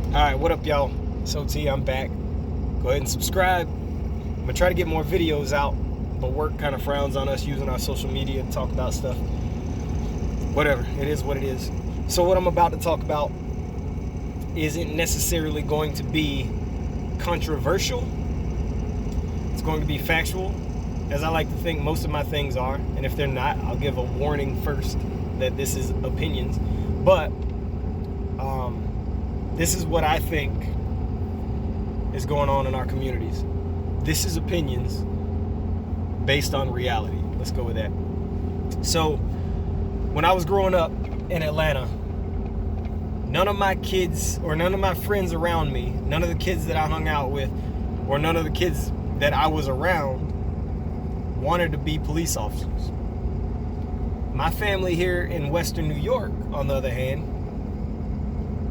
Alright, what up, y'all? It's OT, I'm back. Go ahead and subscribe. I'm gonna try to get more videos out, but work kind of frowns on us using our social media to talk about stuff. Whatever, it is what it is. So, what I'm about to talk about isn't necessarily going to be controversial. It's going to be factual, as I like to think most of my things are. And if they're not, I'll give a warning first that this is opinions. But this is what I think is going on in our communities. This is opinions based on reality. Let's go with that. So, when I was growing up in Atlanta, none of my kids or none of my friends around me, none of the kids that I hung out with, or none of the kids that I was around wanted to be police officers. My family here in Western New York, on the other hand,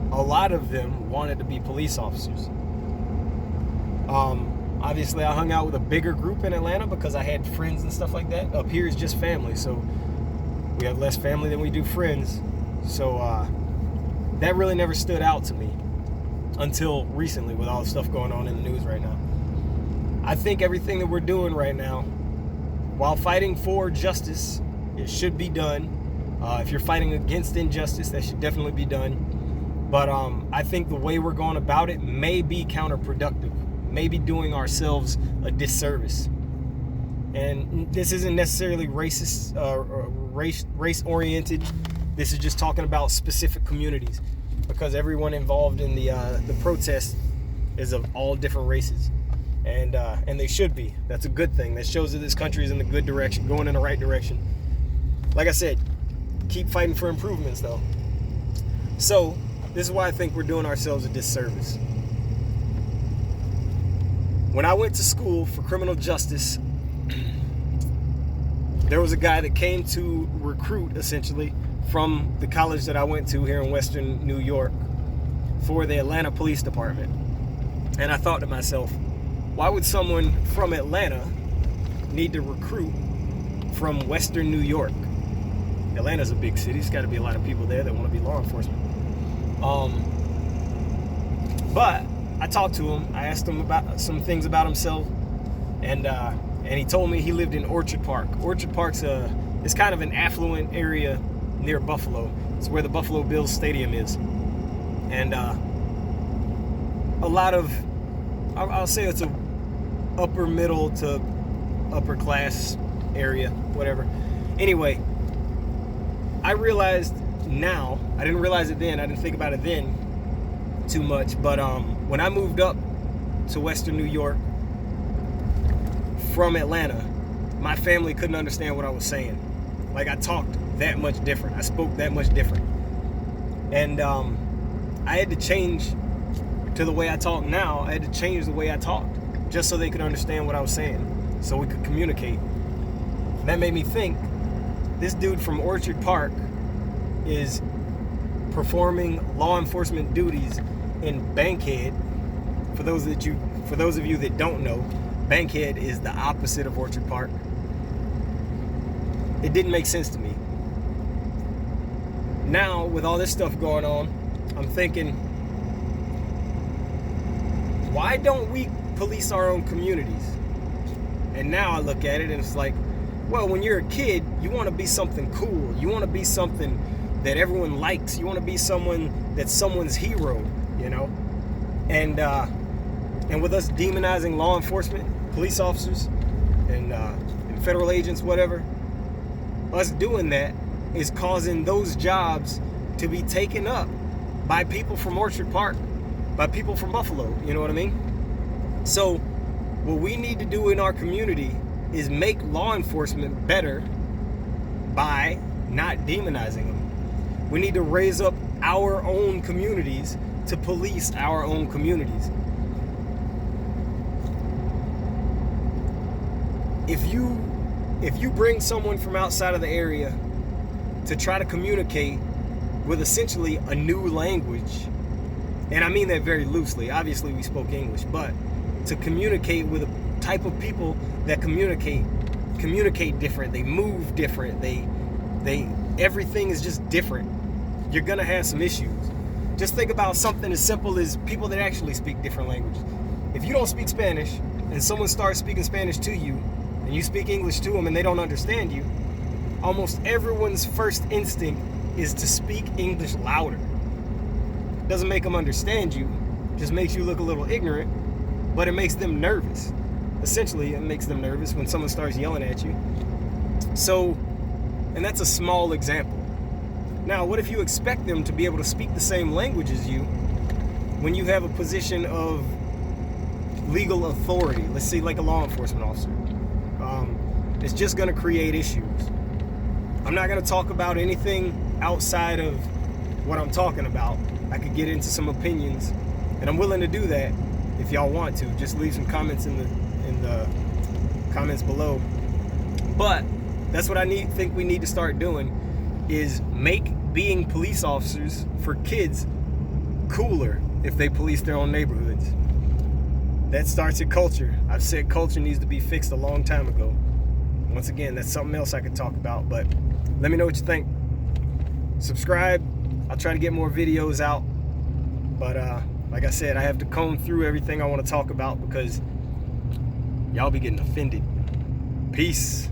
a lot of them wanted to be police officers. Obviously, I hung out with a bigger group in Atlanta because I had friends and stuff like that. Up here is just family, so we have less family than we do friends. So that really never stood out to me until recently with all the stuff going on in the news right now. I think everything that we're doing right now, while fighting for justice, it should be done. If you're fighting against injustice, that should definitely be done. But I think the way we're going about it may be counterproductive, maybe doing ourselves a disservice. And this isn't necessarily racist, race-oriented. This is just talking about specific communities, because everyone involved in the protest is of all different races, and they should be. That's a good thing. That shows that this country is in the good direction, going in the right direction. Like I said, keep fighting for improvements, though. So, this is why I think we're doing ourselves a disservice. When I went to school for criminal justice, there was a guy that came to recruit, essentially, from the college that I went to here in Western New York for the Atlanta Police Department. And I thought to myself, why would someone from Atlanta need to recruit from Western New York? Atlanta's a big city. There's got to be a lot of people there that want to be law enforcement. But I talked to him. I asked him about some things about himself, and he told me he lived in Orchard Park. Orchard Park's it's kind of an affluent area near Buffalo. It's where the Buffalo Bills Stadium is, and a lot of, I'll say it's a upper middle to upper class area, whatever. Anyway, I realized now, I didn't realize it then, I didn't think about it then too much, but when I moved up to Western New York from Atlanta, my family couldn't understand what I was saying. Like, I talked that much different. I spoke that much different. And I had to change to the way I talk now. I had to change the way I talked just so they could understand what I was saying, so we could communicate. And that made me think, this dude from Orchard Park is performing law enforcement duties in Bankhead. For those of you that don't know, Bankhead is the opposite of Orchard Park. It didn't make sense to me. Now, with all this stuff going on, I'm thinking, why don't we police our own communities? And now I look at it and it's like, well, when you're a kid, you want to be something cool. You want to be something that everyone likes. You want to be someone that's someone's hero, you know? And with us demonizing law enforcement, police officers, and federal agents, whatever, us doing that is causing those jobs to be taken up by people from Orchard Park, by people from Buffalo, you know what I mean? So what we need to do in our community is make law enforcement better by not demonizing them. We need to raise up our own communities to police our own communities. If you bring someone from outside of the area to try to communicate with essentially a new language, and I mean that very loosely, obviously we spoke English, but to communicate with a type of people that communicate different, they move different, they everything is just different. You're gonna have some issues. Just think about something as simple as people that actually speak different languages. If you don't speak Spanish and someone starts speaking Spanish to you and you speak English to them and they don't understand you, almost everyone's first instinct is to speak English louder. Doesn't make them understand you, just makes you look a little ignorant, but it makes them nervous. Essentially, it makes them nervous when someone starts yelling at you. So, and that's a small example. Now, what if you expect them to be able to speak the same language as you when you have a position of legal authority? Let's say like a law enforcement officer. It's just going to create issues. I'm not going to talk about anything outside of what I'm talking about. I could get into some opinions, and I'm willing to do that if y'all want to. Just leave some comments in the comments below. But that's what I think we need to start doing, is make being police officers for kids cooler if they police their own neighborhoods. That starts at culture. I've said culture needs to be fixed a long time ago. Once again, that's something else I could talk about, but let me know what you think. Subscribe. I'll try to get more videos out, but like I said, I have to comb through everything I want to talk about because y'all be getting offended. Peace.